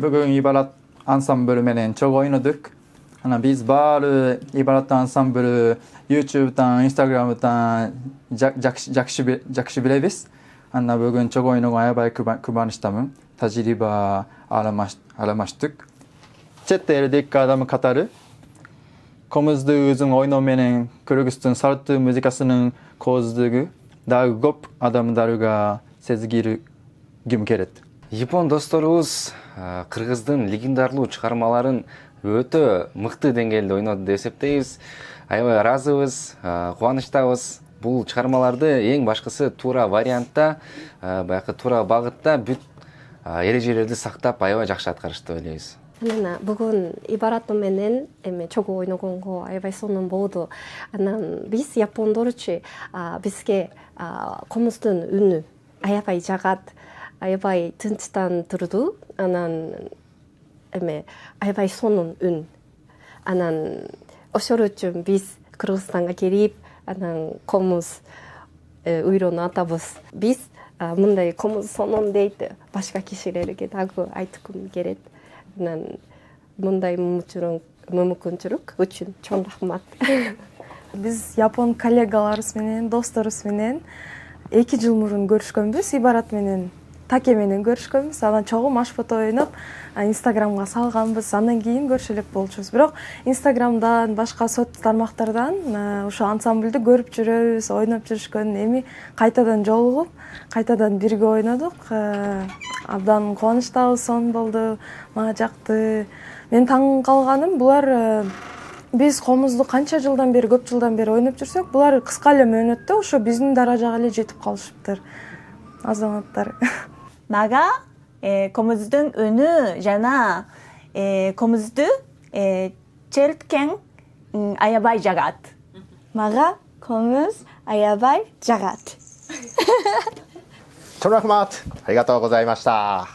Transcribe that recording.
Bugün ibarat ansambl menen çok oynadık. Biz bari ibarat ansambl YouTube'dan, Instagram'dan jakşı bileriz. Bugün çok oynadık, aябай кубаныштамын. Tajriba almıştık. Chet eldeki adamın katarı. Komuzdu uzun oyunu menen Kırgızstan saltı müzikasının kozdugu daha көп адамдарга сезгиргим келет. Япон досторубуз кыргыздын легендарлуу чыгармаларын өтө мыкты деңгээлде ойноду деп эсептейбиз. Аябай ыраазыбыз, кубанычтабыз. Бул чыгармаларды эң башкысы туура вариантта, баягы туура багытта бүт эрежелерди сактап аябай жакшы аткарышты деп ойлойбуз. Бүгін ибарат менен чогуу ойногон го аябай сонун болду. Биз япондорчу бизге комуздун үнү аябай жагат, аябай тынчтандырды. Аябай сонун үн. Ошол үчүн биз Кыргызстанга келип, комуз уйрону атабыз. Биз мындай комуз сонун дейт, башка кишилерге дагы айткым келет. Мындай мүмкүнчүлүк үчүн чоң рахмат. Биз япон коллегаларыбыз менен, досторубуз менен 2 жыл мурун көрүшкөнбүз. Ибарат менен, Таке менен көрүшкөнбүз. Анан чогуу маш фото ойноп, Инстаграмга салганбыз. Андан кийин көрүшө элек болчубуз. Бирок Инстаграмдан, башка соц тармактардан ошо ансамбльдү көрүп жүрөбүз, ойноп жүрүшкөн. Эми кайтадан жолугуп, кайтадан бирге ойнодук. Абдан кубанычтабыз, сонун болду, мага жакты. Мен таң калганым, булар биз комузду канча жылдан бери, көп жылдан бери ойноп жүрсөк, булар кыска эле мөөнөттө ошо биздин даражага эле жетип калышыптыр. Азаматтар. Мага комуздун үнү жана комузду черткен аябай жагат. Мага комуз аябай жагат. チョンラフマートありがとうございました。